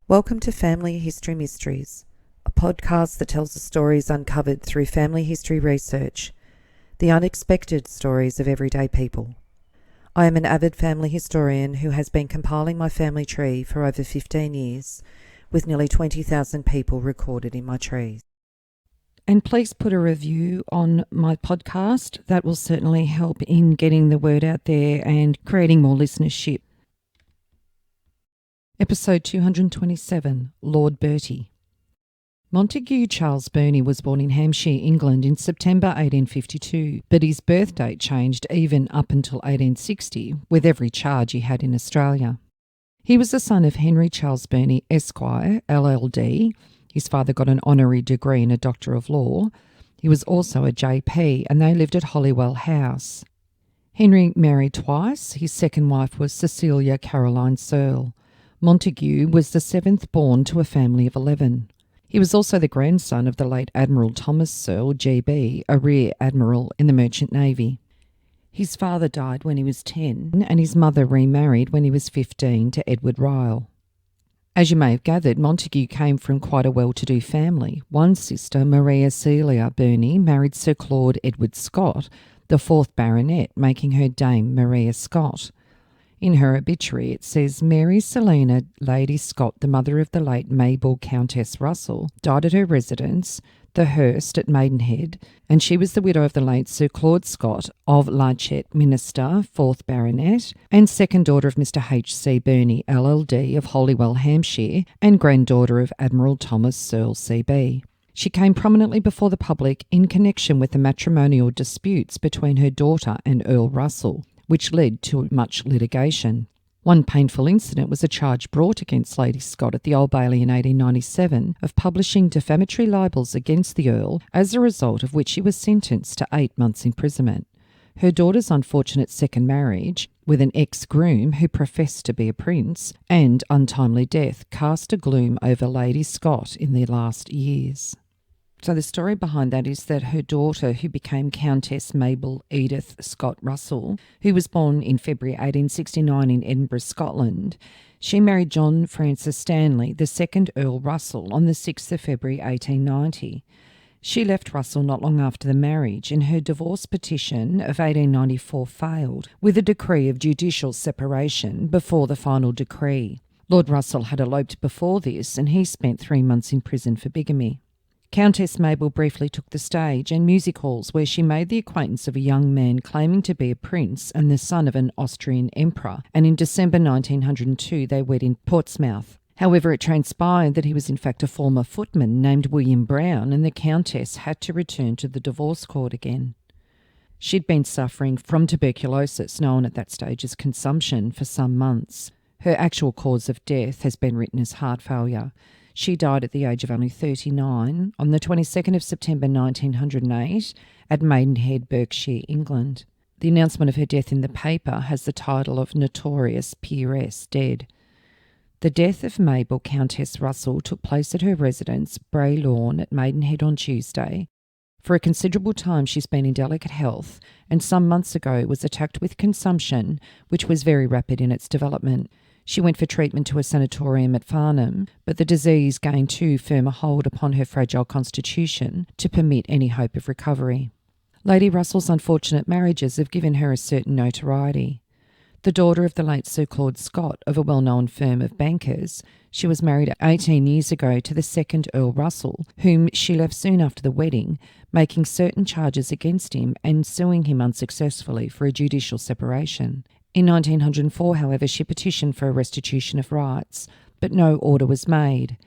Welcome to Family History Mysteries, a podcast that tells the stories uncovered through family history research, the unexpected stories of everyday people. I am an avid family historian who has been compiling my family tree for over 15 years, with nearly 20,000 people recorded in my trees. And please put a review on my podcast. That will certainly help in getting the word out there and creating more listenership. Episode 227, Lord Bertie. Montague Charles Burney was born in Hampshire, England in September 1852, but his birth date changed even up until 1860, with every charge he had in Australia. He was the son of Henry Charles Burney, Esquire, LLD. His father got an honorary degree and a Doctor of Law. He was also a JP, and they lived at Holywell House. Henry married twice. His second wife was Cecilia Caroline Searle. Montague was the seventh born to a family of 11. He was also the grandson of the late Admiral Thomas Searle, GB, a rear admiral in the Merchant Navy. His father died when he was 10, and his mother remarried when he was 15 to Edward Ryle. As you may have gathered, Montague came from quite a well-to-do family. One sister, Maria Celia Burney, married Sir Claude Edward Scott, the 4th Baronet, making her Dame Maria Scott. In her obituary, it says, Mary Selina Lady Scott, the mother of the late Mabel Countess Russell, died at her residence, the Hurst at Maidenhead, and she was the widow of the late Sir Claude Scott of Larchet Minster, 4th Baronet, and second daughter of Mr. H.C. Burney, LLD, of Holywell, Hampshire, and granddaughter of Admiral Thomas Searle, C.B. She came prominently before the public in connection with the matrimonial disputes between her daughter and Earl Russell, which led to much litigation. One painful incident was a charge brought against Lady Scott at the Old Bailey in 1897 of publishing defamatory libels against the Earl, as a result of which she was sentenced to 8 months' imprisonment. Her daughter's unfortunate second marriage, with an ex-groom who professed to be a prince, and untimely death cast a gloom over Lady Scott in their last years. So the story behind that is that her daughter, who became Countess Mabel Edith Scott Russell, who was born in February 1869 in Edinburgh, Scotland, she married John Francis Stanley, the second Earl Russell, on the 6th of February 1890. She left Russell not long after the marriage, and her divorce petition of 1894 failed, with a decree of judicial separation before the final decree. Lord Russell had eloped before this, and he spent 3 months in prison for bigamy. Countess Mabel briefly took the stage and music halls, where she made the acquaintance of a young man claiming to be a prince and the son of an Austrian emperor, and in December 1902 they wed in Portsmouth. However, it transpired that he was in fact a former footman named William Brown, and the Countess had to return to the divorce court again. She'd been suffering from tuberculosis, known at that stage as consumption, for some months. Her actual cause of death has been written as heart failure. She died at the age of only 39 on the 22nd of September 1908 at Maidenhead, Berkshire, England. The announcement of her death in the paper has the title of Notorious Peeress Dead. The death of Mabel Countess Russell took place at her residence, Bray Lawn, at Maidenhead on Tuesday. For a considerable time she's been in delicate health, and some months ago was attacked with consumption, which was very rapid in its development. She went for treatment to a sanatorium at Farnham, but the disease gained too firm a hold upon her fragile constitution to permit any hope of recovery. Lady Russell's unfortunate marriages have given her a certain notoriety. The daughter of the late Sir Claude Scott of a well-known firm of bankers, she was married 18 years ago to the second Earl Russell, whom she left soon after the wedding, making certain charges against him and suing him unsuccessfully for a judicial separation. In 1904, however, she petitioned for a restitution of rights, but no order was made.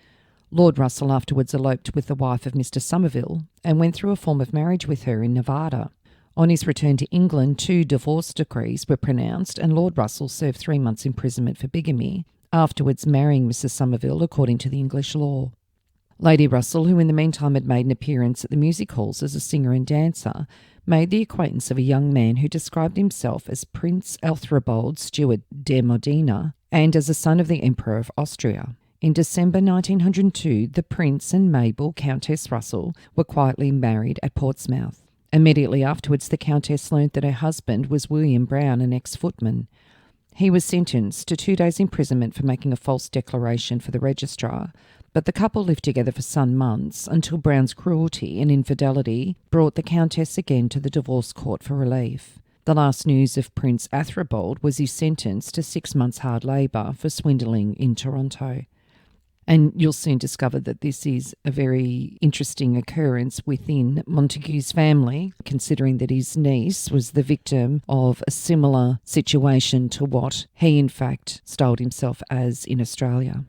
Lord Russell afterwards eloped with the wife of Mr. Somerville and went through a form of marriage with her in Nevada. On his return to England, 2 divorce decrees were pronounced, and Lord Russell served 3 months' imprisonment for bigamy, afterwards marrying Mrs. Somerville according to the English law. Lady Russell, who in the meantime had made an appearance at the music halls as a singer and dancer, made the acquaintance of a young man who described himself as Prince Ethelbald Stuart de Modena and as a son of the Emperor of Austria. In December 1902, the Prince and Mabel, Countess Russell, were quietly married at Portsmouth. Immediately afterwards, the Countess learnt that her husband was William Brown, an ex-footman. He was sentenced to 2 days' imprisonment for making a false declaration for the registrar, but the couple lived together for some months until Brown's cruelty and infidelity brought the Countess again to the divorce court for relief. The last news of Prince Athribald was his sentence to 6 months hard labour for swindling in Toronto. And you'll soon discover that this is a very interesting occurrence within Montague's family, considering that his niece was the victim of a similar situation to what he in fact styled himself as in Australia.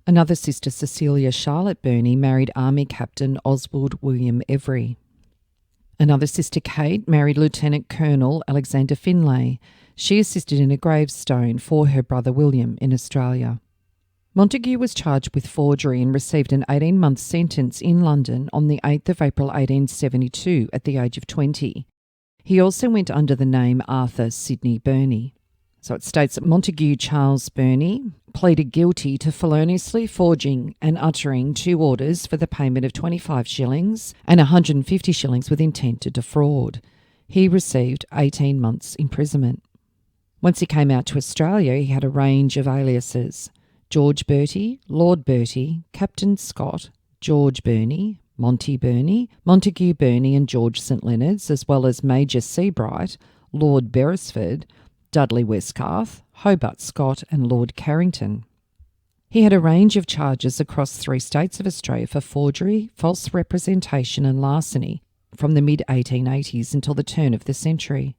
Another sister, Cecilia Charlotte Burney, married Army Captain Oswald William Every. Another sister, Kate, married Lieutenant Colonel Alexander Finlay. She assisted in a gravestone for her brother William in Australia. Montague was charged with forgery and received an 18-month sentence in London on the 8th of April 1872 at the age of 20. He also went under the name Arthur Sidney Burney. So it states that Montague Charles Burney pleaded guilty to feloniously forging and uttering 2 orders for the payment of 25 shillings and 150 shillings with intent to defraud. He received 18 months imprisonment. Once he came out to Australia, he had a range of aliases: George Bertie, Lord Bertie, Captain Scott, George Burney, Monty Burney, Montague Burney and George St Leonards, as well as Major Seabright, Lord Beresford, Dudley Westcarth, Hobart Scott and Lord Carrington. He had a range of charges across 3 states of Australia for forgery, false representation and larceny from the mid-1880s until the turn of the century.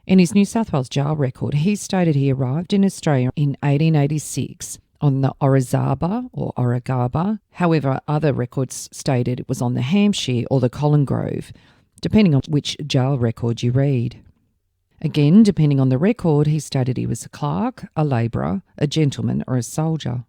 In his New South Wales jail record, he stated he arrived in Australia in 1886 on the Orizaba or Origaba. However, other records stated it was on the Hampshire or the Colonies, depending on which jail record you read. Again, depending on the record, he stated he was a clerk, a labourer, a gentleman or a soldier.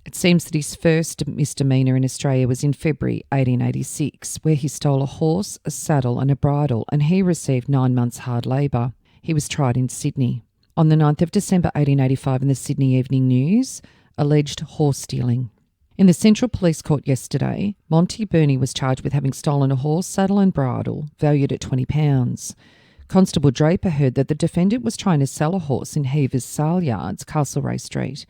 It seems that his first misdemeanor in Australia was in February 1886, where he stole a horse, a saddle and a bridle, and he received 9 months hard labour. He was tried in Sydney. On the 9th of December 1885 in the Sydney Evening News, alleged horse stealing. In the Central Police Court yesterday, Monty Burney was charged with having stolen a horse, saddle and bridle, valued at £20. Constable Draper heard that the defendant was trying to sell a horse in Heaver's Sale Yards, Castlereagh Street.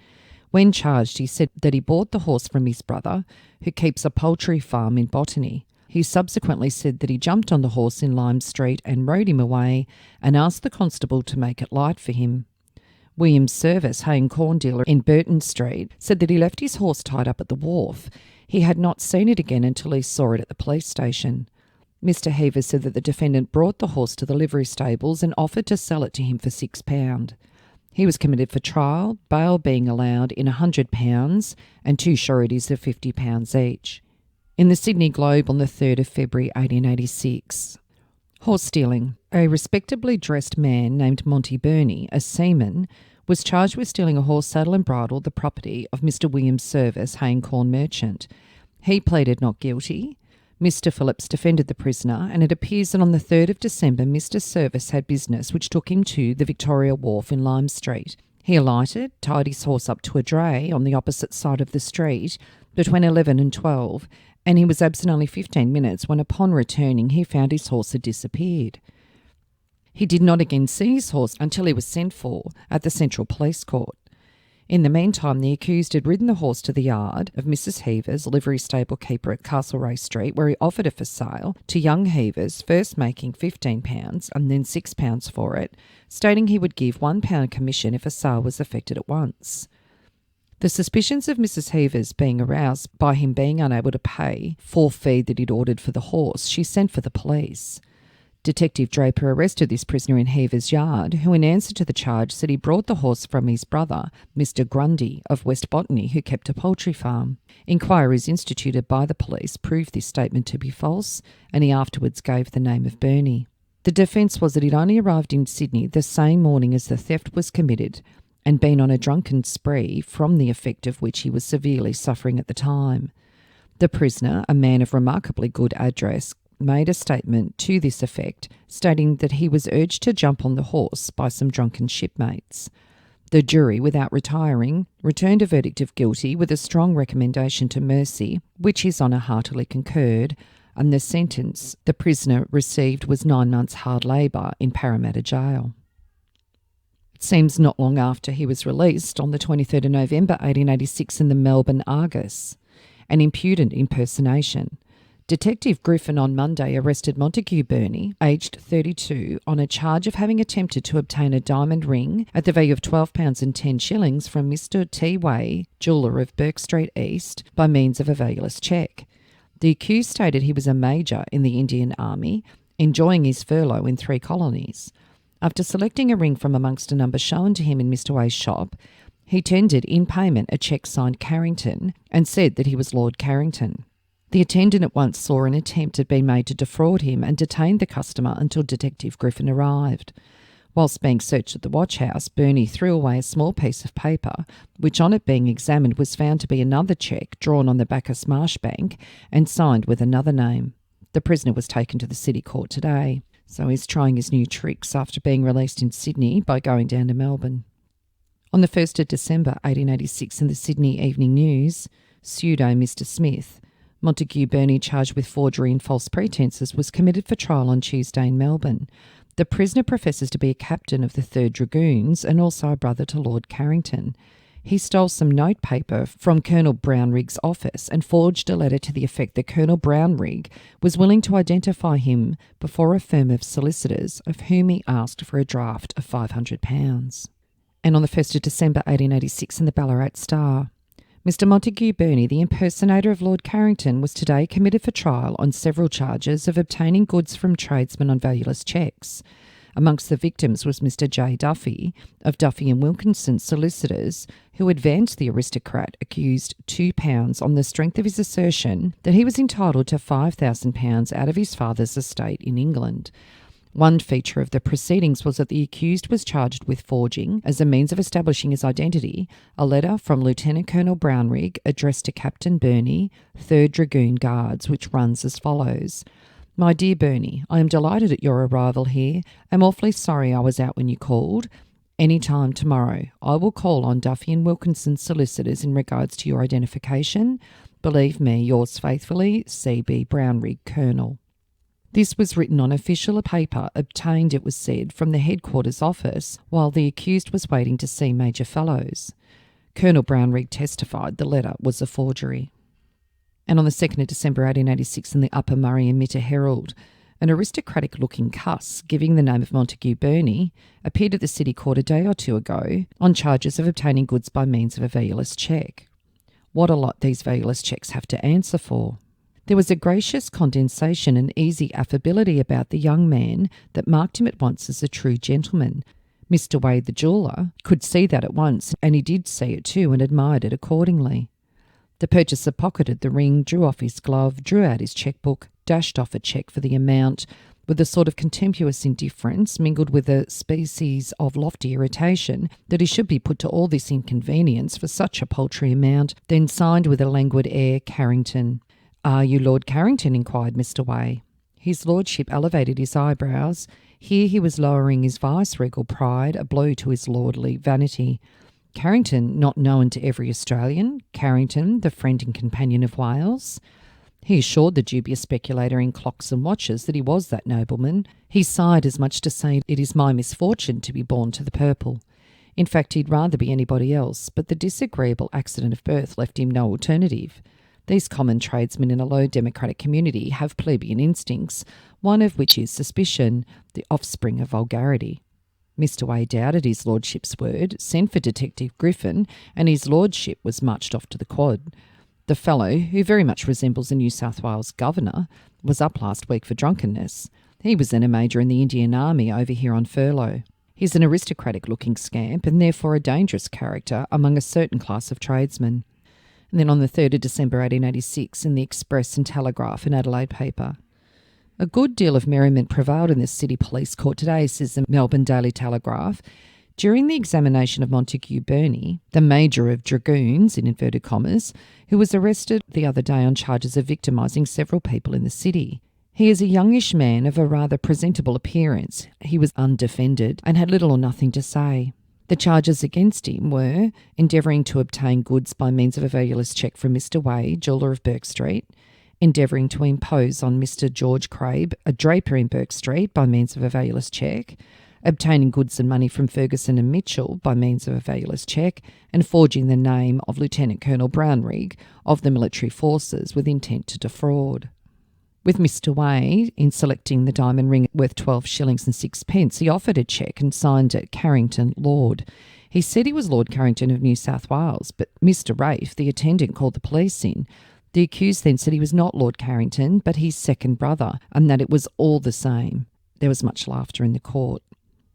When charged, he said that he bought the horse from his brother, who keeps a poultry farm in Botany. He subsequently said that he jumped on the horse in Lime Street and rode him away and asked the constable to make it light for him. William Service, hay and corn dealer in Burton Street, said that he left his horse tied up at the wharf. He had not seen it again until he saw it at the police station. Mr. Heaver said that the defendant brought the horse to the livery stables and offered to sell it to him for £6. He was committed for trial, bail being allowed in £100 and 2 sureties of £50 each. In the Sydney Globe on the 3rd of February 1886. Horse stealing. A respectably dressed man named Monty Burney, a seaman, was charged with stealing a horse, saddle and bridle, the property of Mr. William Service, hay and corn merchant. He pleaded not guilty. Mr. Phillips defended the prisoner, and it appears that on the 3rd of December Mr. Service had business which took him to the Victoria Wharf in Lime Street. He alighted, tied his horse up to a dray on the opposite side of the street between 11 and 12, and he was absent only 15 minutes when upon returning he found his horse had disappeared. He did not again see his horse until he was sent for at the Central Police Court. In the meantime, the accused had ridden the horse to the yard of Mrs. Heaver's, livery stable keeper at Castlereagh Street, where he offered it for sale to young Heaver's, first making £15 and then £6 for it, stating he would give £1 commission if a sale was effected at once. The suspicions of Mrs. Heaver's being aroused by him being unable to pay for fee that he'd ordered for the horse, she sent for the police. Detective Draper arrested this prisoner in Heaver's yard, who in answer to the charge said he brought the horse from his brother, Mr. Grundy of West Botany, who kept a poultry farm. Inquiries instituted by the police proved this statement to be false, and he afterwards gave the name of Burney. The defence was that he'd only arrived in Sydney the same morning as the theft was committed and been on a drunken spree, from the effect of which he was severely suffering at the time. The prisoner, a man of remarkably good address, made a statement to this effect, stating that he was urged to jump on the horse by some drunken shipmates. The jury, without retiring, returned a verdict of guilty with a strong recommendation to mercy, which His Honour heartily concurred, and the sentence the prisoner received was 9 months hard labour in Parramatta Jail. It seems not long after he was released on the 23rd of November 1886 in the Melbourne Argus. An impudent impersonation. Detective Griffin on Monday arrested Montague Burney, aged 32, on a charge of having attempted to obtain a diamond ring at the value of £12 and 10 shillings from Mr. T. Way, jeweller of Bourke Street East, by means of a valueless cheque. The accused stated he was a major in the Indian Army, enjoying his furlough in 3 colonies. After selecting a ring from amongst a number shown to him in Mr. Way's shop, he tendered in payment a cheque signed Carrington and said that he was Lord Carrington. The attendant at once saw an attempt had been made to defraud him and detained the customer until Detective Griffin arrived. Whilst being searched at the watch house, Burney threw away a small piece of paper, which on it being examined was found to be another cheque drawn on the Bacchus Marsh Bank and signed with another name. The prisoner was taken to the City Court today, so he's trying his new tricks after being released in Sydney by going down to Melbourne. On the 1st of December 1886 in the Sydney Evening News, pseudo Mr. Smith, Montague Burney, charged with forgery and false pretences, was committed for trial on Tuesday in Melbourne. The prisoner professes to be a captain of the 3rd Dragoons and also a brother to Lord Carrington. He stole some notepaper from Colonel Brownrigg's office and forged a letter to the effect that Colonel Brownrigg was willing to identify him before a firm of solicitors, of whom he asked for a draft of £500. And on the 1st of December 1886 in the Ballarat Star, Mr. Montague Burney, the impersonator of Lord Carrington, was today committed for trial on several charges of obtaining goods from tradesmen on valueless cheques. Amongst the victims was Mr. J. Duffy, of Duffy and Wilkinson solicitors, who advanced the aristocrat accused £2 on the strength of his assertion that he was entitled to £5,000 out of his father's estate in England. One feature of the proceedings was that the accused was charged with forging, as a means of establishing his identity, a letter from Lieutenant Colonel Brownrigg addressed to Captain Burney, 3rd Dragoon Guards, which runs as follows. My dear Burney, I am delighted at your arrival here. I'm awfully sorry I was out when you called. Any time tomorrow. I will call on Duffy and Wilkinson solicitors in regards to your identification. Believe me, yours faithfully, C.B. Brownrigg, Colonel. This was written on official paper obtained, it was said, from the headquarters office while the accused was waiting to see Major Fellows. Colonel Brownrigg testified the letter was a forgery. And on the 2nd of December 1886 in the Upper Murray Emitter Herald, an aristocratic-looking cuss giving the name of Montague Burney appeared at the City Court a day or two ago on charges of obtaining goods by means of a valueless cheque. What a lot these valueless cheques have to answer for. There was a gracious condescension and easy affability about the young man that marked him at once as a true gentleman. Mr. Wade, the jeweller, could see that at once, and he did see it too and admired it accordingly. The purchaser pocketed the ring, drew off his glove, drew out his chequebook, dashed off a cheque for the amount, with a sort of contemptuous indifference mingled with a species of lofty irritation that he should be put to all this inconvenience for such a paltry amount, then signed with a languid air, Carrington. Are you Lord Carrington? Inquired Mr. Way. His lordship elevated his eyebrows. Here he was lowering his vice-regal pride, a blow to his lordly vanity. Carrington, not known to every Australian? Carrington, the friend and companion of Wales? He assured the dubious speculator in clocks and watches that he was that nobleman. He sighed as much to say, it is my misfortune to be born to the purple. In fact, he'd rather be anybody else, but the disagreeable accident of birth left him no alternative. These common tradesmen in a low democratic community have plebeian instincts, one of which is suspicion, the offspring of vulgarity. Mr. Way doubted his lordship's word, sent for Detective Griffin, and his lordship was marched off to the quad. The fellow, who very much resembles a New South Wales governor, was up last week for drunkenness. He was then a major in the Indian Army over here on furlough. He's an aristocratic-looking scamp and therefore a dangerous character among a certain class of tradesmen. And then on the 3rd of December 1886 in the Express and Telegraph and Adelaide paper. A good deal of merriment prevailed in the City Police Court today, says the Melbourne Daily Telegraph. During the examination of Montague Burney, the Major of Dragoons, in inverted commas, who was arrested the other day on charges of victimising several people in the city. He is a youngish man of a rather presentable appearance. He was undefended and had little or nothing to say. The charges against him were endeavouring to obtain goods by means of a valueless cheque from Mr. Way, jeweller of Bourke Street, endeavouring to impose on Mr. George Crabe, a draper in Bourke Street, by means of a valueless cheque, obtaining goods and money from Ferguson and Mitchell by means of a valueless cheque, and forging the name of Lieutenant Colonel Brownrigg of the military forces with intent to defraud. With Mr. Way, in selecting the diamond ring worth 12 shillings and 6 pence, he offered a cheque and signed it Carrington, Lord. He said he was Lord Carrington of New South Wales, but Mr. Rafe, the attendant, called the police in. The accused then said he was not Lord Carrington, but his second brother, and that it was all the same. There was much laughter in the court.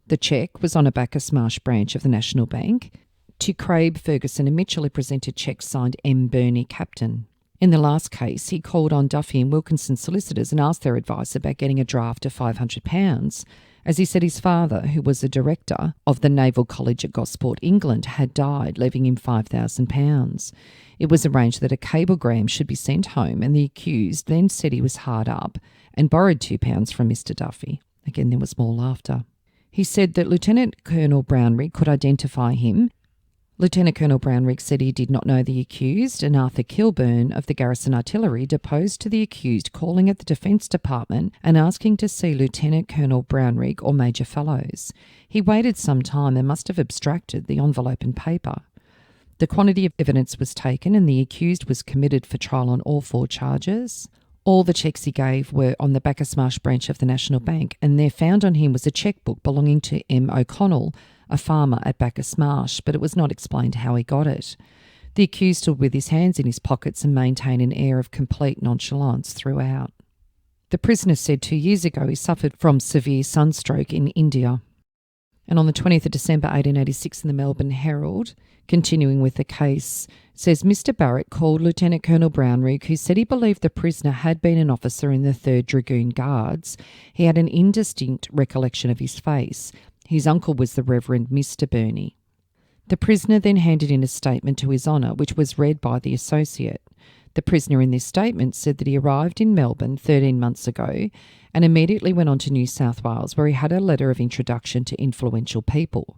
The cheque was on a Bacchus Marsh branch of the National Bank. To Craib, Ferguson and Mitchell, he presented cheques signed M. Burney, Captain. In the last case, he called on Duffy and Wilkinson solicitors and asked their advice about getting a draft of £500, as he said his father, who was a director of the Naval College at Gosport, England, had died, leaving him £5,000. It was arranged that a cablegram should be sent home, and the accused then said he was hard up and borrowed £2 from Mr. Duffy. Again, there was more laughter. He said that Lieutenant Colonel Brownrigg could identify him. Lieutenant Colonel Brownrigg said he did not know the accused, and Arthur Kilburn of the Garrison Artillery deposed to the accused, calling at the Defence Department and asking to see Lieutenant Colonel Brownrigg or Major Fellows. He waited some time and must have abstracted the envelope and paper. The quantity of evidence was taken and the accused was committed for trial on all 4 charges. All the cheques he gave were on the Bacchus Marsh branch of the National Bank, and there found on him was a chequebook belonging to M. O'Connell, a farmer at Bacchus Marsh, but it was not explained how he got it. The accused stood with his hands in his pockets and maintained an air of complete nonchalance throughout. The prisoner said 2 years ago he suffered from severe sunstroke in India. And on the 20th of December 1886 in the Melbourne Herald, continuing with the case, says Mr. Barrett called Lieutenant Colonel Brownrigg, who said he believed the prisoner had been an officer in the 3rd Dragoon Guards. He had an indistinct recollection of his face. His uncle was the Reverend Mr. Burney. The prisoner then handed in a statement to His Honour, which was read by the associate. The prisoner in this statement said that he arrived in Melbourne 13 months ago and immediately went on to New South Wales, where he had a letter of introduction to influential people.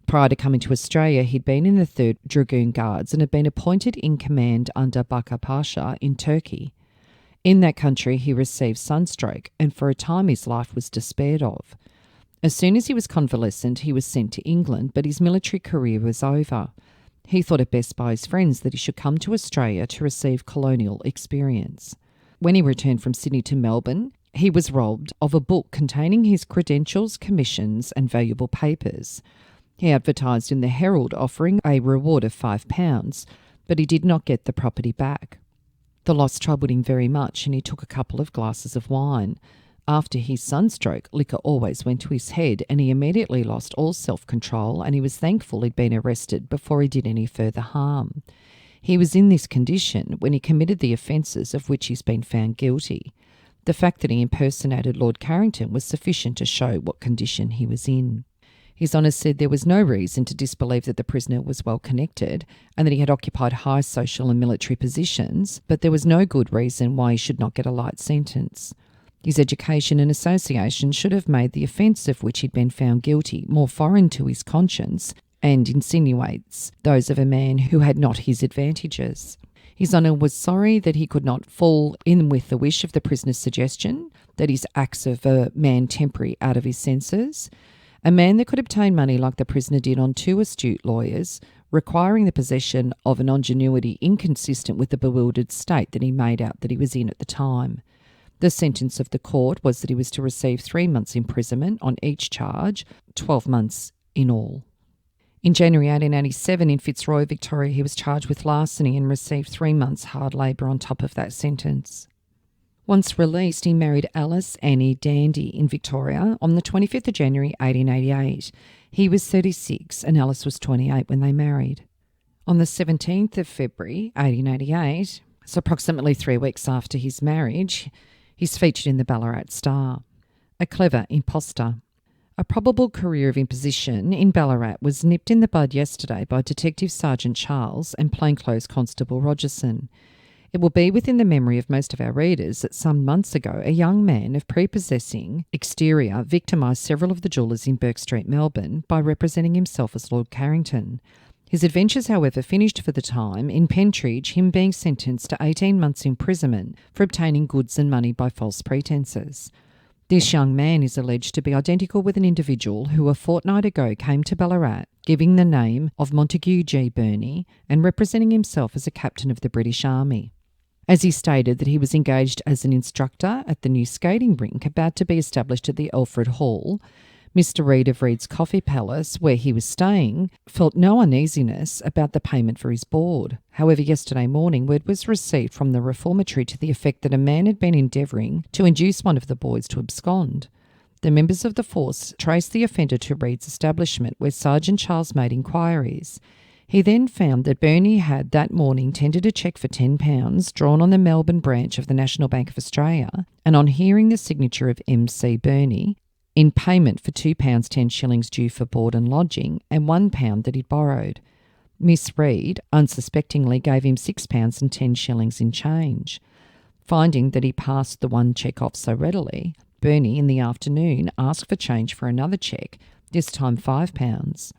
Prior to coming to Australia, he'd been in the 3rd Dragoon Guards and had been appointed in command under Baka Pasha in Turkey. In that country, he received sunstroke, and for a time his life was despaired of. As soon as he was convalescent, he was sent to England, but his military career was over. He thought it best by his friends that he should come to Australia to receive colonial experience. When he returned from Sydney to Melbourne, he was robbed of a book containing his credentials, commissions and valuable papers. He advertised in the Herald offering a reward of £5, but he did not get the property back. The loss troubled him very much and he took a couple of glasses of wine. After his sunstroke, liquor always went to his head and he immediately lost all self-control, and he was thankful he'd been arrested before he did any further harm. He was in this condition when he committed the offences of which he's been found guilty. The fact that he impersonated Lord Carrington was sufficient to show what condition he was in. His Honour said there was no reason to disbelieve that the prisoner was well connected and that he had occupied high social and military positions, but there was no good reason why he should not get a light sentence. His education and association should have made the offence of which he'd been found guilty more foreign to his conscience, and insinuates those of a man who had not his advantages. His Honour was sorry that he could not fall in with the wish of the prisoner's suggestion that his acts of a man temporary out of his senses. A man that could obtain money like the prisoner did on 2 astute lawyers, requiring the possession of an ingenuity inconsistent with the bewildered state that he made out that he was in at the time. The sentence of the court was that he was to receive 3 months' imprisonment on each charge, 12 months in all. In January 1887 in Fitzroy, Victoria, he was charged with larceny and received 3 months' hard labour on top of that sentence. Once released, he married Alice Annie Dandy in Victoria on the 25th of January 1888. He was 36 and Alice was 28 when they married. On the 17th of February 1888, so approximately 3 weeks after his marriage, he's featured in the Ballarat Star. A clever imposter. A probable career of imposition in Ballarat was nipped in the bud yesterday by Detective Sergeant Charles and Plainclothes Constable Rogerson. It will be within the memory of most of our readers that some months ago a young man of prepossessing exterior victimised several of the jewellers in Bourke Street, Melbourne, by representing himself as Lord Carrington. His adventures, however, finished for the time in Pentridge, him being sentenced to 18 months' imprisonment for obtaining goods and money by false pretences. This young man is alleged to be identical with an individual who a fortnight ago came to Ballarat, giving the name of Montague G. Burney and representing himself as a captain of the British Army. As he stated that he was engaged as an instructor at the new skating rink about to be established at the Alfred Hall, Mr. Reid of Reid's Coffee Palace, where he was staying, felt no uneasiness about the payment for his board. However, yesterday morning, word was received from the reformatory to the effect that a man had been endeavouring to induce one of the boys to abscond. The members of the force traced the offender to Reid's establishment, where Sergeant Charles made inquiries. He then found that Burney had that morning tendered a cheque for £10 drawn on the Melbourne branch of the National Bank of Australia, and on hearing the signature of M.C. Burney, in payment for £2 10 shillings due for board and lodging and £1 that he'd borrowed. Miss Reid unsuspectingly gave him £6 and 10 shillings in change. Finding that he passed the one cheque off so readily, Burney in the afternoon asked for change for another cheque, this time £5.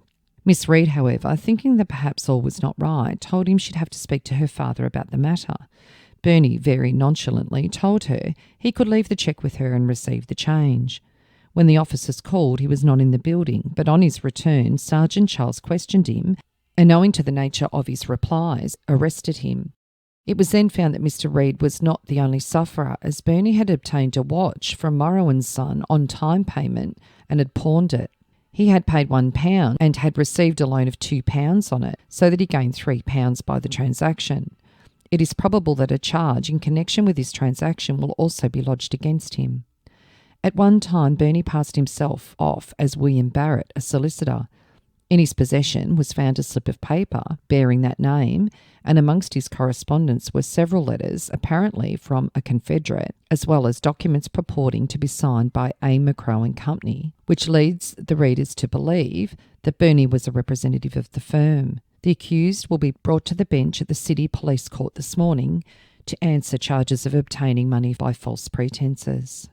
Miss Reid, however, thinking that perhaps all was not right, told him she'd have to speak to her father about the matter. Burney very nonchalantly told her he could leave the cheque with her and receive the change. When the officers called, he was not in the building, but on his return, Sergeant Charles questioned him and, owing to the nature of his replies, arrested him. It was then found that Mr. Reid was not the only sufferer, as Burney had obtained a watch from Morrow and Son on time payment and had pawned it. He had paid £1 and had received a loan of £2 on it, so that he gained £3 by the transaction. It is probable that a charge in connection with this transaction will also be lodged against him. At one time, Burney passed himself off as William Barrett, a solicitor. In his possession was found a slip of paper bearing that name, and amongst his correspondence were several letters, apparently from a confederate, as well as documents purporting to be signed by A. McCrow and Company, which leads the readers to believe that Burney was a representative of the firm. The accused will be brought to the bench at the City Police Court this morning to answer charges of obtaining money by false pretences.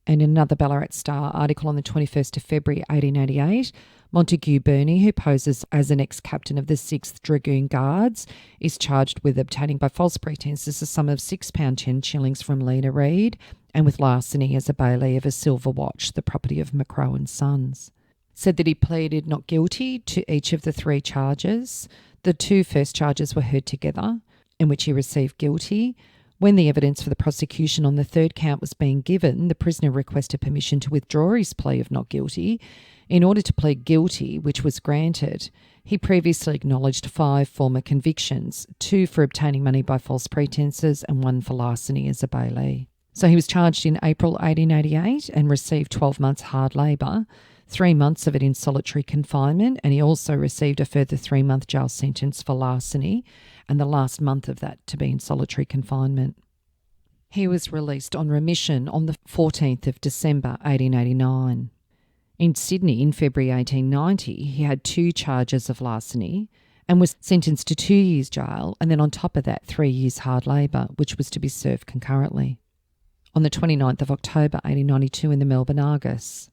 And in another Ballarat Star article on the 21st of February 1888, Montague Burney, who poses as an ex-captain of the 6th Dragoon Guards, is charged with obtaining by false pretences a sum of £6 10 shillings from Lena Reid, and with larceny as a bailee of a silver watch, the property of Macrow and Sons. Said that he pleaded not guilty to each of the 3 charges. The 2 first charges were heard together, in which he received guilty. When the evidence for the prosecution on the 3rd count was being given, the prisoner requested permission to withdraw his plea of not guilty in order to plead guilty, which was granted. He previously acknowledged 5 former convictions, 2 for obtaining money by false pretences and 1 for larceny as a bailee. So he was charged in April 1888 and received 12 months hard labour, 3 months of it in solitary confinement, and he also received a further 3-month jail sentence for larceny, and the last month of that to be in solitary confinement. He was released on remission on the 14th of December 1889. In Sydney in February 1890, he had 2 charges of larceny and was sentenced to 2 years jail, and then on top of that 3 years hard labour, which was to be served concurrently. On the 29th of October 1892 in the Melbourne Argus,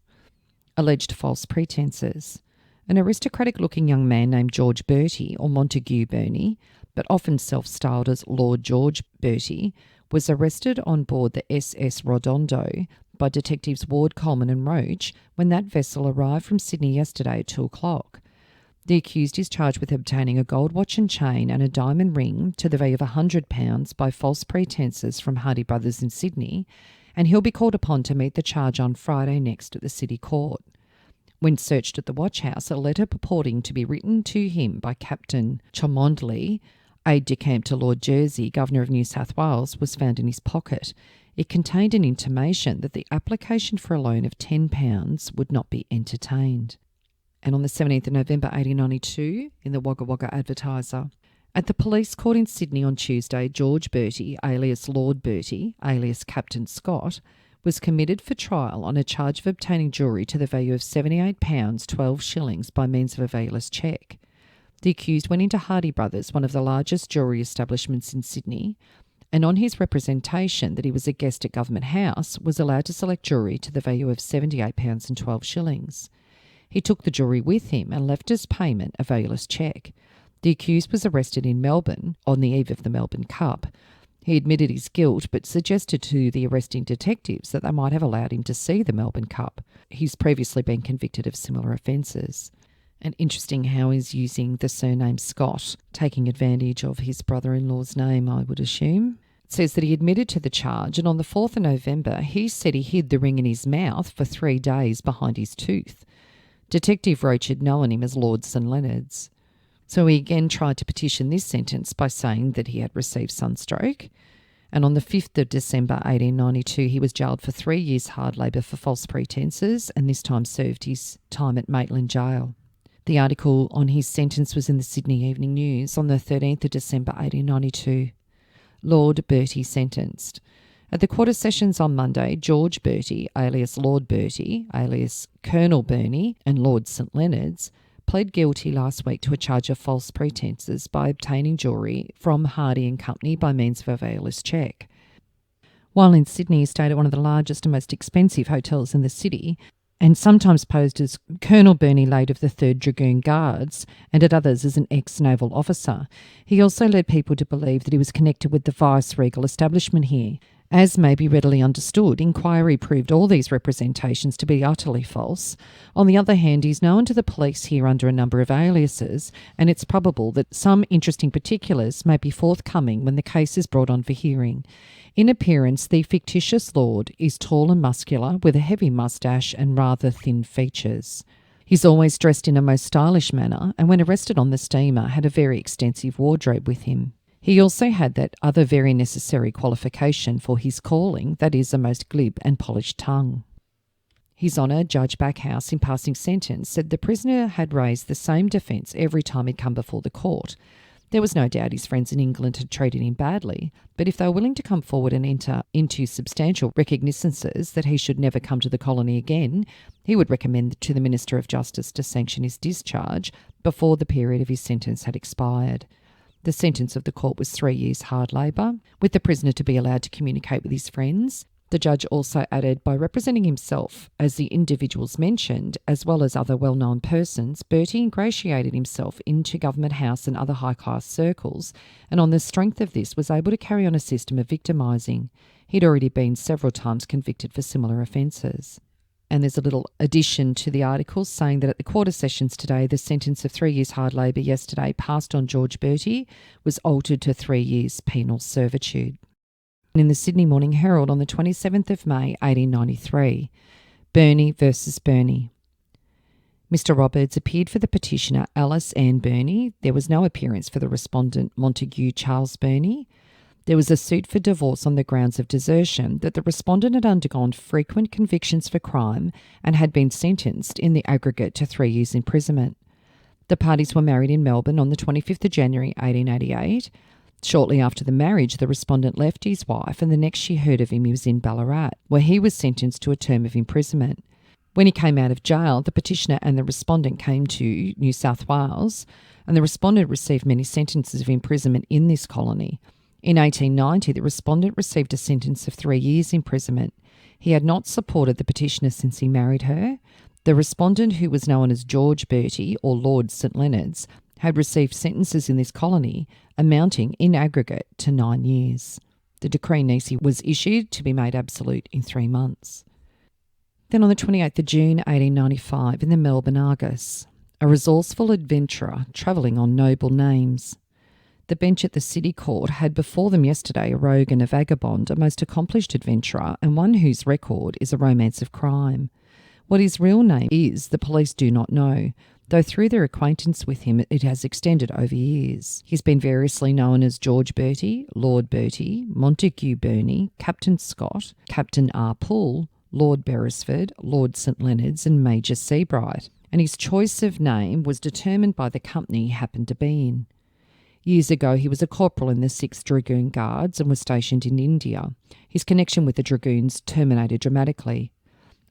alleged false pretences. An aristocratic-looking young man named George Bertie, or Montague Burney, but often self-styled as Lord George Bertie, was arrested on board the SS Rodondo by Detectives Ward, Coleman and Roach when that vessel arrived from Sydney yesterday at 2 o'clock. The accused is charged with obtaining a gold watch and chain and a diamond ring to the value of £100 by false pretences from Hardy Brothers in Sydney, and he'll be called upon to meet the charge on Friday next at the City Court. When searched at the watch house, a letter purporting to be written to him by Captain Cholmondeley, aide-de-camp to Lord Jersey, Governor of New South Wales, was found in his pocket. It contained an intimation that the application for a loan of £10 would not be entertained. And on the 17th of November 1892, in the Wagga Wagga Advertiser, at the police court in Sydney on Tuesday, George Bertie, alias Lord Bertie, alias Captain Scott, was committed for trial on a charge of obtaining jewellery to the value of £78 12 shillings by means of a valueless cheque. The accused went into Hardy Brothers, one of the largest jewellery establishments in Sydney, and on his representation that he was a guest at Government House, was allowed to select jewellery to the value of £78 and 12 shillings. He took the jewellery with him and left as payment a valueless cheque. The accused was arrested in Melbourne on the eve of the Melbourne Cup. He admitted his guilt but suggested to the arresting detectives that they might have allowed him to see the Melbourne Cup. He's previously been convicted of similar offences. And interesting how he's using the surname Scott, taking advantage of his brother-in-law's name, I would assume. It says that he admitted to the charge, and on the 4th of November, he said he hid the ring in his mouth for 3 days behind his tooth. Detective Roach had known him as Lord St Leonard's. So he again tried to petition this sentence by saying that he had received sunstroke. And on the 5th of December 1892, he was jailed for 3 years hard labour for false pretences, and this time served his time at Maitland Jail. The article on his sentence was in the Sydney Evening News on the 13th of December 1892. Lord Bertie sentenced. At the quarter sessions on Monday, George Bertie, alias Lord Bertie, alias Colonel Burney, and Lord St Leonard's, pled guilty last week to a charge of false pretences by obtaining jewellery from Hardy and Company by means of a valueless cheque. While in Sydney, he stayed at one of the largest and most expensive hotels in the city, and sometimes posed as Colonel Burney, late of the 3rd Dragoon Guards, and at others as an ex-naval officer. He also led people to believe that he was connected with the vice-regal establishment here. As may be readily understood, inquiry proved all these representations to be utterly false. On the other hand, he's known to the police here under a number of aliases, and it's probable that some interesting particulars may be forthcoming when the case is brought on for hearing. In appearance, the fictitious lord is tall and muscular, with a heavy moustache and rather thin features. He's always dressed in a most stylish manner, and when arrested on the steamer, had a very extensive wardrobe with him. He also had that other very necessary qualification for his calling, that is, a most glib and polished tongue. His Honour, Judge Backhouse, in passing sentence, said the prisoner had raised the same defence every time he'd come before the court. There was no doubt his friends in England had treated him badly, but if they were willing to come forward and enter into substantial recognisances that he should never come to the colony again, he would recommend to the Minister of Justice to sanction his discharge before the period of his sentence had expired. The sentence of the court was 3 years hard labour, with the prisoner to be allowed to communicate with his friends. The judge also added, by representing himself as the individuals mentioned, as well as other well-known persons, Bertie ingratiated himself into Government House and other high-class circles, and on the strength of this was able to carry on a system of victimising. He'd already been several times convicted for similar offences. And there's a little addition to the article saying that at the quarter sessions today, the sentence of 3 years hard labour yesterday passed on George Bertie was altered to 3 years penal servitude. In the Sydney Morning Herald on the 27th of May 1893, Burney versus Burney. Mr Roberts appeared for the petitioner Alice Ann Burney. There was no appearance for the respondent Montague Charles Burney. There was a suit for divorce on the grounds of desertion, that the respondent had undergone frequent convictions for crime and had been sentenced in the aggregate to 3 years imprisonment. The parties were married in Melbourne on the 25th of January 1888. Shortly after the marriage, the respondent left his wife, and the next she heard of him, he was in Ballarat, where he was sentenced to a term of imprisonment. When he came out of jail, the petitioner and the respondent came to New South Wales, and the respondent received many sentences of imprisonment in this colony. In 1890, the respondent received a sentence of 3 years imprisonment. He had not supported the petitioner since he married her. The respondent, who was known as George Bertie or Lord St Leonard's, had received sentences in this colony amounting in aggregate to 9 years. The decree nisi was issued to be made absolute in 3 months. Then on the 28th of June 1895, in the Melbourne Argus, a resourceful adventurer travelling on noble names. The bench at the City Court had before them yesterday a rogue and a vagabond, a most accomplished adventurer, and one whose record is a romance of crime. What his real name is, the police do not know, though through their acquaintance with him it has extended over years. He's been variously known as George Bertie, Lord Bertie, Montague Burney, Captain Scott, Captain R. Poole, Lord Beresford, Lord St Leonard's and Major Seabright, and his choice of name was determined by the company he happened to be in. Years ago, he was a corporal in the 6th Dragoon Guards and was stationed in India. His connection with the Dragoons terminated dramatically.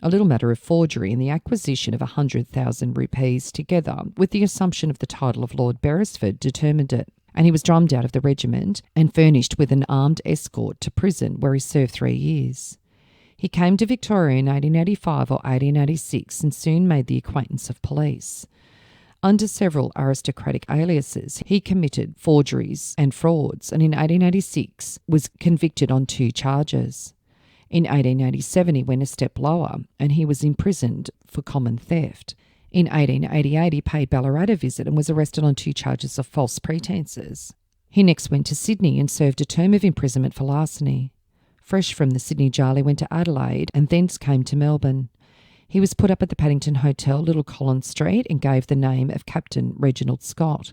A little matter of forgery and the acquisition of 100,000 rupees, together with the assumption of the title of Lord Beresford, determined it, and he was drummed out of the regiment and furnished with an armed escort to prison, where he served 3 years. He came to Victoria in 1885 or 1886 and soon made the acquaintance of police. Under several aristocratic aliases, he committed forgeries and frauds, and in 1886 was convicted on 2 charges. In 1887 he went a step lower, and he was imprisoned for common theft. In 1888 he paid Ballarat a visit and was arrested on 2 charges of false pretences. He next went to Sydney and served a term of imprisonment for larceny. Fresh from the Sydney jail, he went to Adelaide and thence came to Melbourne. He was put up at the Paddington Hotel, Little Collins Street, and gave the name of Captain Reginald Scott.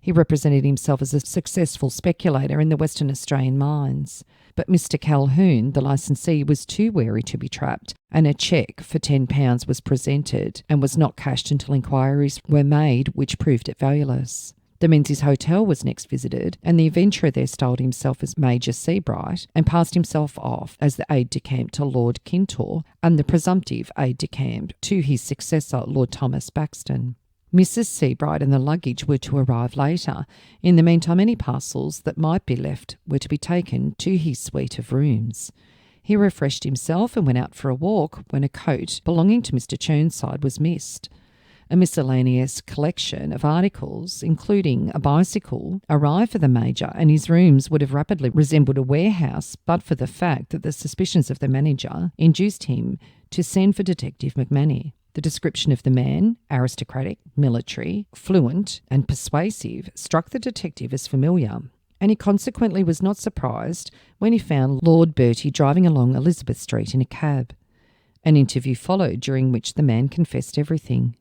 He represented himself as a successful speculator in the Western Australian mines. But Mr Calhoun, the licensee, was too wary to be trapped, and a cheque for £10 was presented and was not cashed until inquiries were made, which proved it valueless. The Menzies Hotel was next visited, and the adventurer there styled himself as Major Seabright and passed himself off as the aide-de-camp to Lord Kintore and the presumptive aide-de-camp to his successor, Lord Thomas Baxton. Mrs Seabright and the luggage were to arrive later. In the meantime, any parcels that might be left were to be taken to his suite of rooms. He refreshed himself and went out for a walk when a coat belonging to Mr Chirnside was missed. A miscellaneous collection of articles, including a bicycle, arrived for the Major, and his rooms would have rapidly resembled a warehouse but for the fact that the suspicions of the manager induced him to send for Detective McManny. The description of the man, aristocratic, military, fluent and persuasive, struck the detective as familiar, and he consequently was not surprised when he found Lord Bertie driving along Elizabeth Street in a cab. An interview followed during which the man confessed everything.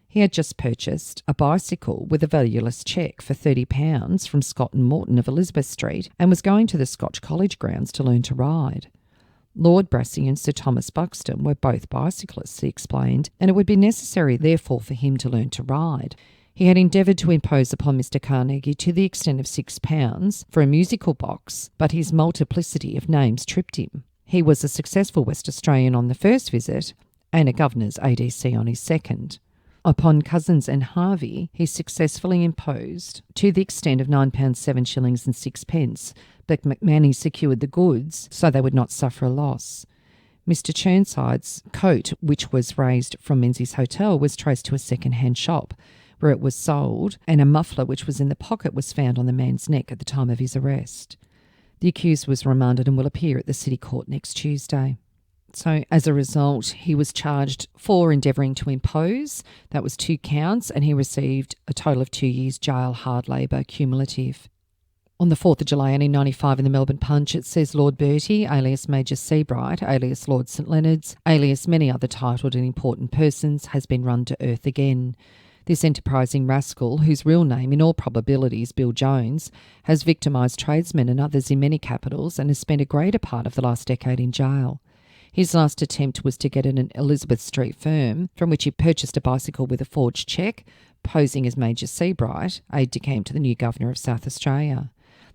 He had just purchased a bicycle with a valueless cheque for £30 from Scott and Morton of Elizabeth Street and was going to the Scotch College grounds to learn to ride. Lord Brassey and Sir Thomas Buxton were both bicyclists, he explained, and it would be necessary therefore for him to learn to ride. He had endeavoured to impose upon Mr Carnegie to the extent of £6 for a musical box, but his multiplicity of names tripped him. He was a successful West Australian on the first visit and a Governor's ADC on his second. Upon Cousins and Harvey, he successfully imposed to the extent of £9 7 shillings and 6 but McManny secured the goods so they would not suffer a loss. Mr Chirnside's coat, which was raised from Menzies Hotel, was traced to a second-hand shop where it was sold, and a muffler which was in the pocket was found on the man's neck at the time of his arrest. The accused was remanded and will appear at the City Court next Tuesday. So as a result, he was charged for endeavouring to impose. That was 2 counts, and he received a total of 2 years jail, hard labour, cumulative. On the 4th of July 1895 in the Melbourne Punch, it says Lord Bertie, alias Major Seabright, alias Lord St Leonards, alias many other titled and important persons, has been run to earth again. This enterprising rascal, whose real name in all probability is Bill Jones, has victimised tradesmen and others in many capitals and has spent a greater part of the last decade in jail. His last attempt was to get at an Elizabeth Street firm, from which he purchased a bicycle with a forged cheque, posing as Major Seabright, aide-de-camp to the new Governor of South Australia.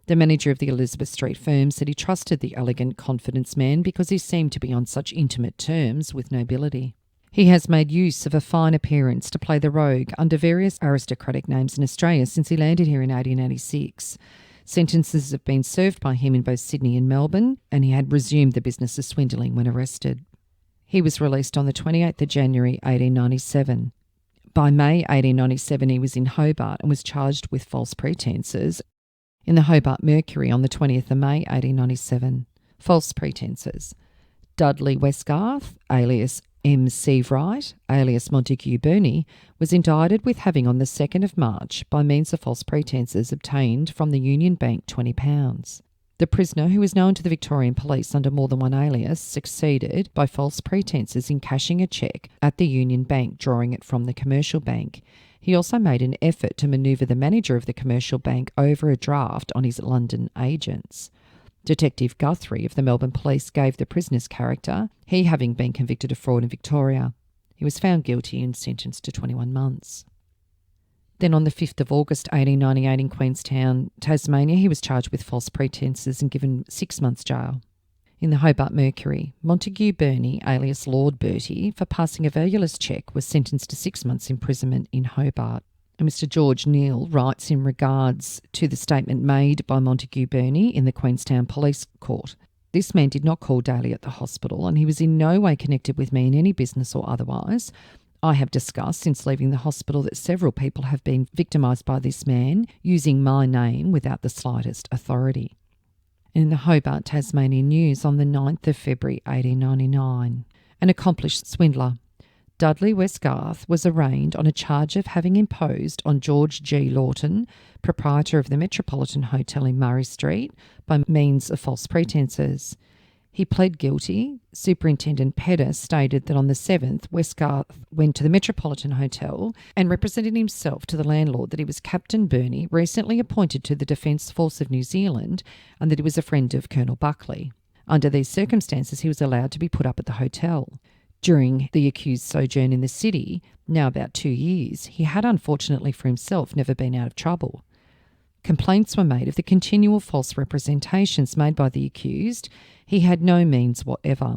The manager of the Elizabeth Street firm said he trusted the elegant confidence man because he seemed to be on such intimate terms with nobility. He has made use of a fine appearance to play the rogue under various aristocratic names in Australia since he landed here in 1886. Sentences have been served by him in both Sydney and Melbourne, and he had resumed the business of swindling when arrested. He was released on the 28th of January 1897. By May 1897 he was in Hobart and was charged with false pretences in the Hobart Mercury on the 20th of May 1897. False pretences. Dudley Westgarth, alias M. Seabright, alias Montague Burney, was indicted with having on the 2nd of March, by means of false pretences, obtained from the Union Bank £20. The prisoner, who was known to the Victorian Police under more than one alias, succeeded, by false pretences, in cashing a cheque at the Union Bank, drawing it from the Commercial Bank. He also made an effort to manoeuvre the manager of the Commercial Bank over a draft on his London agents. Detective Guthrie of the Melbourne Police gave the prisoner's character, he having been convicted of fraud in Victoria. He was found guilty and sentenced to 21 months. Then on the 5th of August 1898 in Queenstown, Tasmania, he was charged with false pretences and given 6 months' jail. In the Hobart Mercury, Montague Burney, alias Lord Bertie, for passing a valueless cheque, was sentenced to 6 months' imprisonment in Hobart. And Mr George Neal writes in regards to the statement made by Montague Burney in the Queenstown Police Court. This man did not call daily at the hospital, and he was in no way connected with me in any business or otherwise. I have discussed since leaving the hospital that several people have been victimised by this man using my name without the slightest authority. In the Hobart, Tasmanian News on the 9th of February 1899, an accomplished swindler, Dudley Westgarth, was arraigned on a charge of having imposed on George G. Lawton, proprietor of the Metropolitan Hotel in Murray Street, by means of false pretences. He pled guilty. Superintendent Pedder stated that on the 7th, Westgarth went to the Metropolitan Hotel and represented himself to the landlord that he was Captain Burney, recently appointed to the Defence Force of New Zealand, and that he was a friend of Colonel Buckley. Under these circumstances, he was allowed to be put up at the hotel. During the accused's sojourn in the city, now about 2 years, he had, unfortunately for himself, never been out of trouble. Complaints were made of the continual false representations made by the accused. He had no means whatever.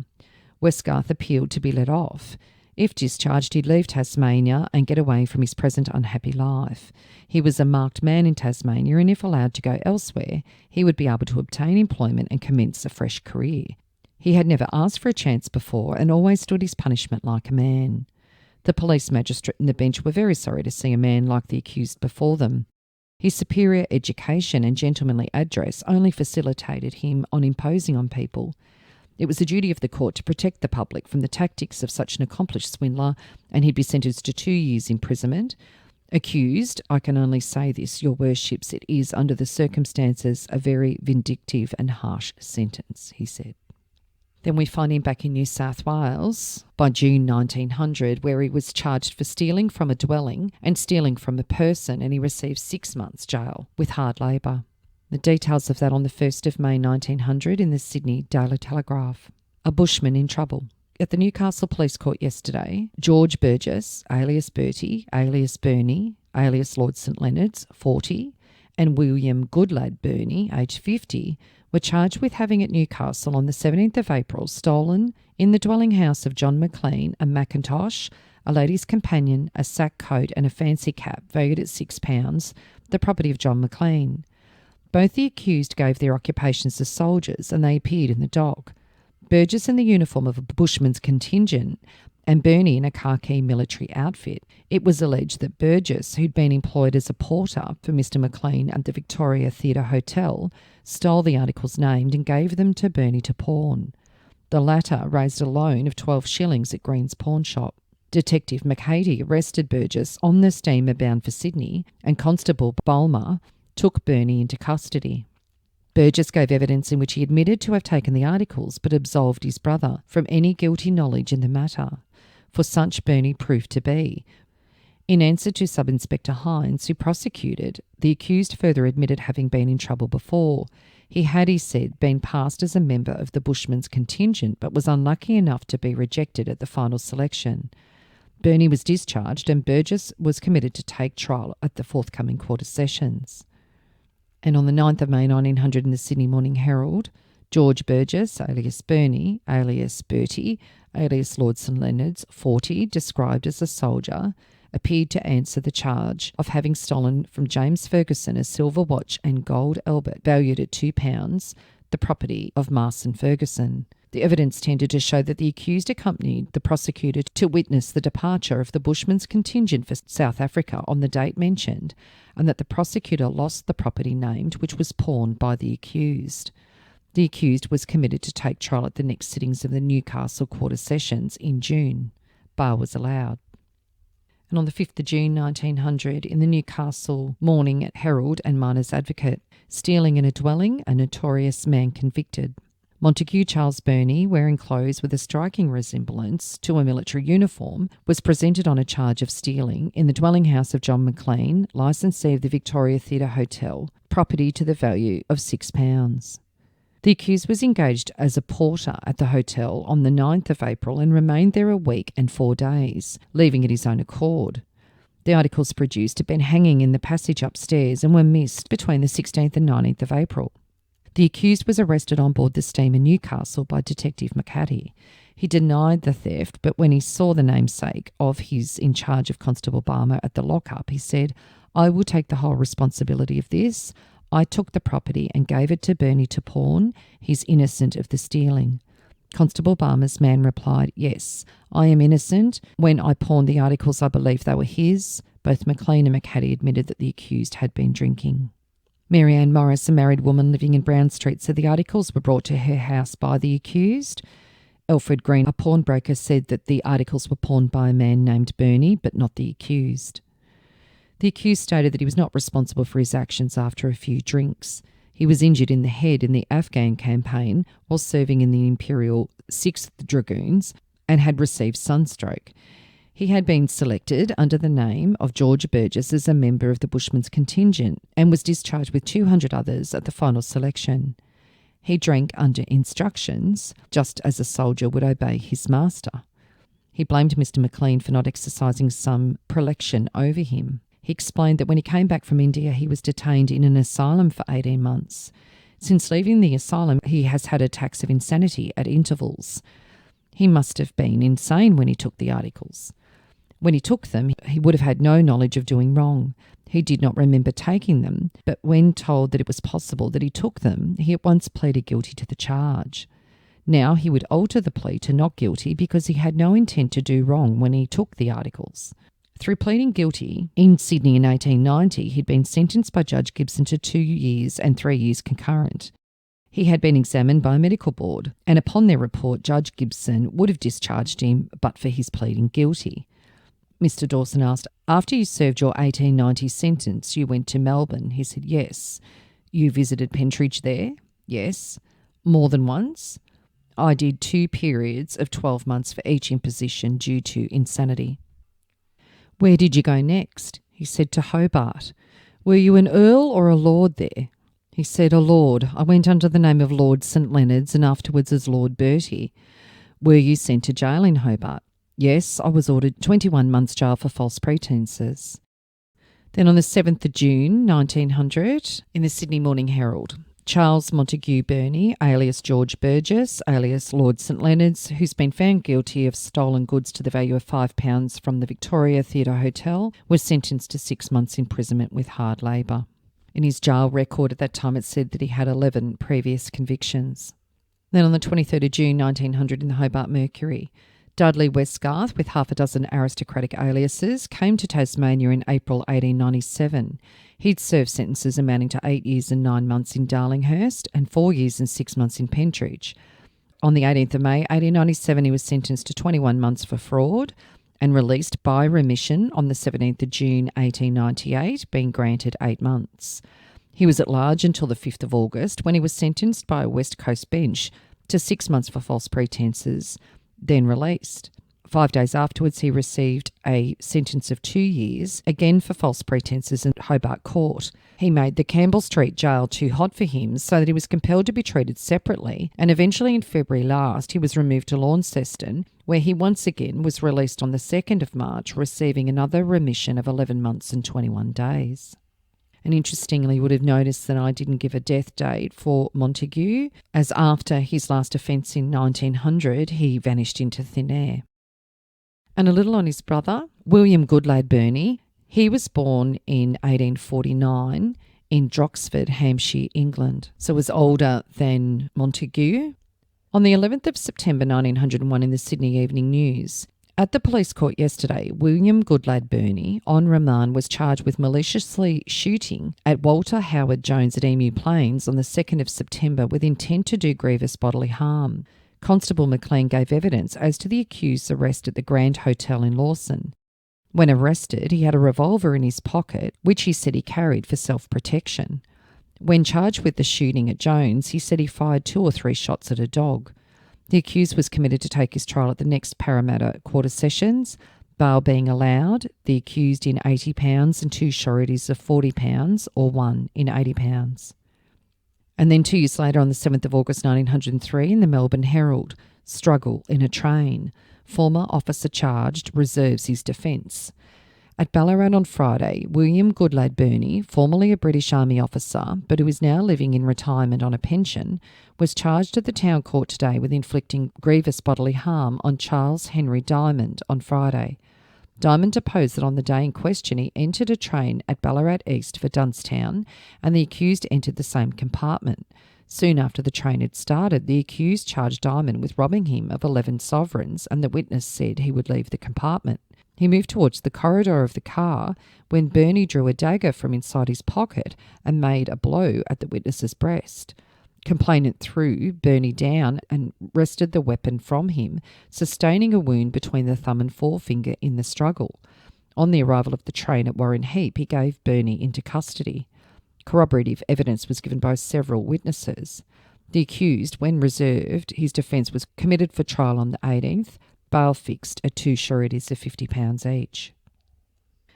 Westgarth appealed to be let off. If discharged, he'd leave Tasmania and get away from his present unhappy life. He was a marked man in Tasmania, and if allowed to go elsewhere, he would be able to obtain employment and commence a fresh career. He had never asked for a chance before and always stood his punishment like a man. The police magistrate and the bench were very sorry to see a man like the accused before them. His superior education and gentlemanly address only facilitated him on imposing on people. It was the duty of the court to protect the public from the tactics of such an accomplished swindler, and he'd be sentenced to 2 years' imprisonment. Accused, I can only say this, your worships, it is, under the circumstances, a very vindictive and harsh sentence, he said. Then we find him back in New South Wales by June 1900, where he was charged for stealing from a dwelling and stealing from a person, and he received 6 months' jail with hard labour. The details of that on the 1st of May 1900 in the Sydney Daily Telegraph. A bushman in trouble. At the Newcastle Police Court yesterday, George Burgess, alias Bertie, alias Burney, alias Lord St Leonards, 40, and William Goodlad Burney, aged 50, were charged with having at Newcastle on the 17th of April stolen in the dwelling house of John McLean a mackintosh, a lady's companion, a sack coat and a fancy cap valued at £6, the property of John McLean. Both the accused gave their occupations as soldiers and they appeared in the dock. Burgess in the uniform of a bushman's contingent and Burney in a khaki military outfit. It was alleged that Burgess, who'd been employed as a porter for Mr McLean at the Victoria Theatre Hotel, stole the articles named and gave them to Burney to pawn. The latter raised a loan of 12 shillings at Green's pawn shop. Detective McHatey arrested Burgess on the steamer bound for Sydney, and Constable Bulmer took Burney into custody. Burgess gave evidence in which he admitted to have taken the articles but absolved his brother from any guilty knowledge in the matter. For such Burney proved to be. In answer to Sub-Inspector Hines, who prosecuted, the accused further admitted having been in trouble before. He had, he said, been passed as a member of the bushman's contingent but was unlucky enough to be rejected at the final selection. Burney was discharged and Burgess was committed to take trial at the forthcoming quarter sessions. And on the 9th of May 1900 in the Sydney Morning Herald, George Burgess, alias Burney, alias Bertie, alias Lord St Leonards, 40, described as a soldier, appeared to answer the charge of having stolen from James Ferguson a silver watch and gold albert valued at £2, the property of Marson Ferguson. The evidence tended to show that the accused accompanied the prosecutor to witness the departure of the bushman's contingent for South Africa on the date mentioned, and that the prosecutor lost the property named, which was pawned by the accused. The accused was committed to take trial at the next sittings of the Newcastle Quarter Sessions in June. Bail was allowed. And on the 5th of June 1900, in the Newcastle Morning Herald and Miners' Advocate, stealing in a dwelling, a notorious man convicted. Montague Charles Burney, wearing clothes with a striking resemblance to a military uniform, was presented on a charge of stealing in the dwelling house of John McLean, licensee of the Victoria Theatre Hotel, property to the value of £6. The accused was engaged as a porter at the hotel on the 9th of April and remained there a week and 4 days, leaving at his own accord. The articles produced had been hanging in the passage upstairs and were missed between the 16th and 19th of April. The accused was arrested on board the steamer Newcastle by Detective McHatey. He denied the theft, but when he saw the namesake of his in charge of Constable Bulmer at the lockup, he said, "I will take the whole responsibility of this. I took the property and gave it to Burney to pawn. He's innocent of the stealing." Constable Balmer's man replied, "Yes, I am innocent. When I pawned the articles, I believe they were his." Both McLean and McHattie admitted that the accused had been drinking. Mary Ann Morris, a married woman living in Brown Street, said the articles were brought to her house by the accused. Alfred Green, a pawnbroker, said that the articles were pawned by a man named Burney, but not the accused. The accused stated that he was not responsible for his actions after a few drinks. He was injured in the head in the Afghan campaign while serving in the Imperial 6th Dragoons and had received sunstroke. He had been selected under the name of George Burgess as a member of the Bushmen's contingent and was discharged with 200 others at the final selection. He drank under instructions, just as a soldier would obey his master. He blamed Mr. McLean for not exercising some prelection over him. He explained that when he came back from India, he was detained in an asylum for 18 months. Since leaving the asylum, he has had attacks of insanity at intervals. He must have been insane when he took the articles. When he took them, he would have had no knowledge of doing wrong. He did not remember taking them, but when told that it was possible that he took them, he at once pleaded guilty to the charge. Now he would alter the plea to not guilty because he had no intent to do wrong when he took the articles. Through pleading guilty in Sydney in 1890, he'd been sentenced by Judge Gibson to 2 years and 3 years concurrent. He had been examined by a medical board, and upon their report, Judge Gibson would have discharged him but for his pleading guilty. Mr. Dawson asked, "After you served your 1890 sentence, you went to Melbourne?" He said, "Yes." "You visited Pentridge there?" "Yes." "More than once?" "I did 2 periods of 12 months for each imposition due to insanity." "Where did you go next?" He said, "To Hobart." "Were you an earl or a lord there?" He said, "A lord. I went under the name of Lord St. Leonard's and afterwards as Lord Bertie." "Were you sent to jail in Hobart?" "Yes, I was ordered 21 months' jail for false pretences." Then on the 7th of June 1900, in the Sydney Morning Herald, Charles Montague Burney, alias George Burgess, alias Lord St. Leonard's, who's been found guilty of stolen goods to the value of £5 from the Victoria Theatre Hotel, was sentenced to 6 months' imprisonment with hard labour. In his jail record at that time, it said that he had 11 previous convictions. Then on the 23rd of June 1900 in the Hobart Mercury, Dudley Westgarth, with half a dozen aristocratic aliases, came to Tasmania in April 1897. He'd served sentences amounting to 8 years and 9 months in Darlinghurst and 4 years and 6 months in Pentridge. On the 18th of May 1897, he was sentenced to 21 months for fraud and released by remission on the 17th of June 1898, being granted 8 months. He was at large until the 5th of August, when he was sentenced by a West Coast bench to 6 months for false pretences, then released. 5 days afterwards, he received a sentence of 2 years, again for false pretences in Hobart Court. He made the Campbell Street jail too hot for him, so that he was compelled to be treated separately, and eventually in February last he was removed to Launceston, where he once again was released on the 2nd of March, receiving another remission of 11 months and 21 days. And interestingly, you would have noticed that I didn't give a death date for Montague, as after his last offence in 1900, he vanished into thin air. And a little on his brother, William Goodlad Burney. He was born in 1849 in Droxford, Hampshire, England, so was older than Montague. On the 11th of September 1901 in the Sydney Evening News, at the police court yesterday, William Goodlad Burney, on remand, was charged with maliciously shooting at Walter Howard Jones at Emu Plains on the 2nd of September with intent to do grievous bodily harm. Constable McLean gave evidence as to the accused's arrest at the Grand Hotel in Lawson. When arrested, he had a revolver in his pocket, which he said he carried for self-protection. When charged with the shooting at Jones, he said he fired 2 or 3 shots at a dog. The accused was committed to take his trial at the next Parramatta Quarter Sessions, bail being allowed, the accused in £80 and 2 sureties of £40 or one in £80. And then 2 years later, on the 7th of August 1903, in the Melbourne Herald, struggle in a train. Former officer charged reserves his defence. At Ballarat on Friday, William Goodlad Burney, formerly a British Army officer, but who is now living in retirement on a pension, was charged at the Town Court today with inflicting grievous bodily harm on Charles Henry Diamond on Friday. Diamond deposed that on the day in question he entered a train at Ballarat East for Dunstown and the accused entered the same compartment. Soon after the train had started, the accused charged Diamond with robbing him of 11 sovereigns, and the witness said he would leave the compartment. He moved towards the corridor of the car when Burney drew a dagger from inside his pocket and made a blow at the witness's breast. Complainant threw Burney down and wrested the weapon from him, sustaining a wound between the thumb and forefinger in the struggle. On the arrival of the train at Warren Heap, he gave Burney into custody. Corroborative evidence was given by several witnesses. The accused, when reserved, his defence was committed for trial on the 18th, bail fixed at 2 sureties of £50 each.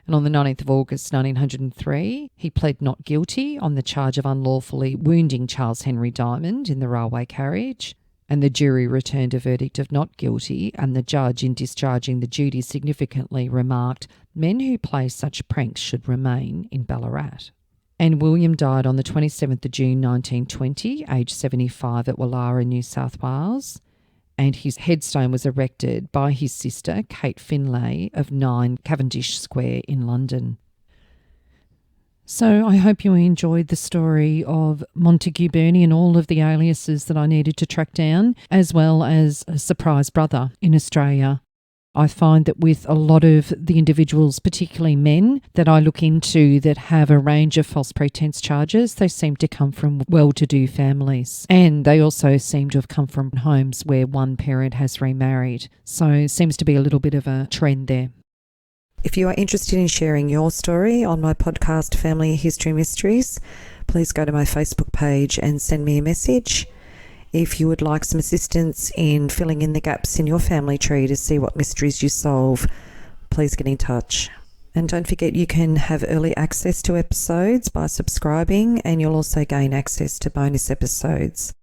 And on the 19th of August 1903, he pled not guilty on the charge of unlawfully wounding Charles Henry Diamond in the railway carriage, and the jury returned a verdict of not guilty, and the judge, in discharging the duty, significantly remarked, "Men who play such pranks should remain in Ballarat." And William died on the 27th of June 1920, aged 75, at Wallara, New South Wales. And his headstone was erected by his sister, Kate Finlay, of 9 Cavendish Square in London. So I hope you enjoyed the story of Montague Burney and all of the aliases that I needed to track down, as well as a surprise brother in Australia. I find that with a lot of the individuals, particularly men, that I look into that have a range of false pretense charges, they seem to come from well-to-do families. And they also seem to have come from homes where one parent has remarried. So it seems to be a little bit of a trend there. If you are interested in sharing your story on my podcast, Family History Mysteries, please go to my Facebook page and send me a message. If you would like some assistance in filling in the gaps in your family tree to see what mysteries you solve, please get in touch. And don't forget, you can have early access to episodes by subscribing, and you'll also gain access to bonus episodes.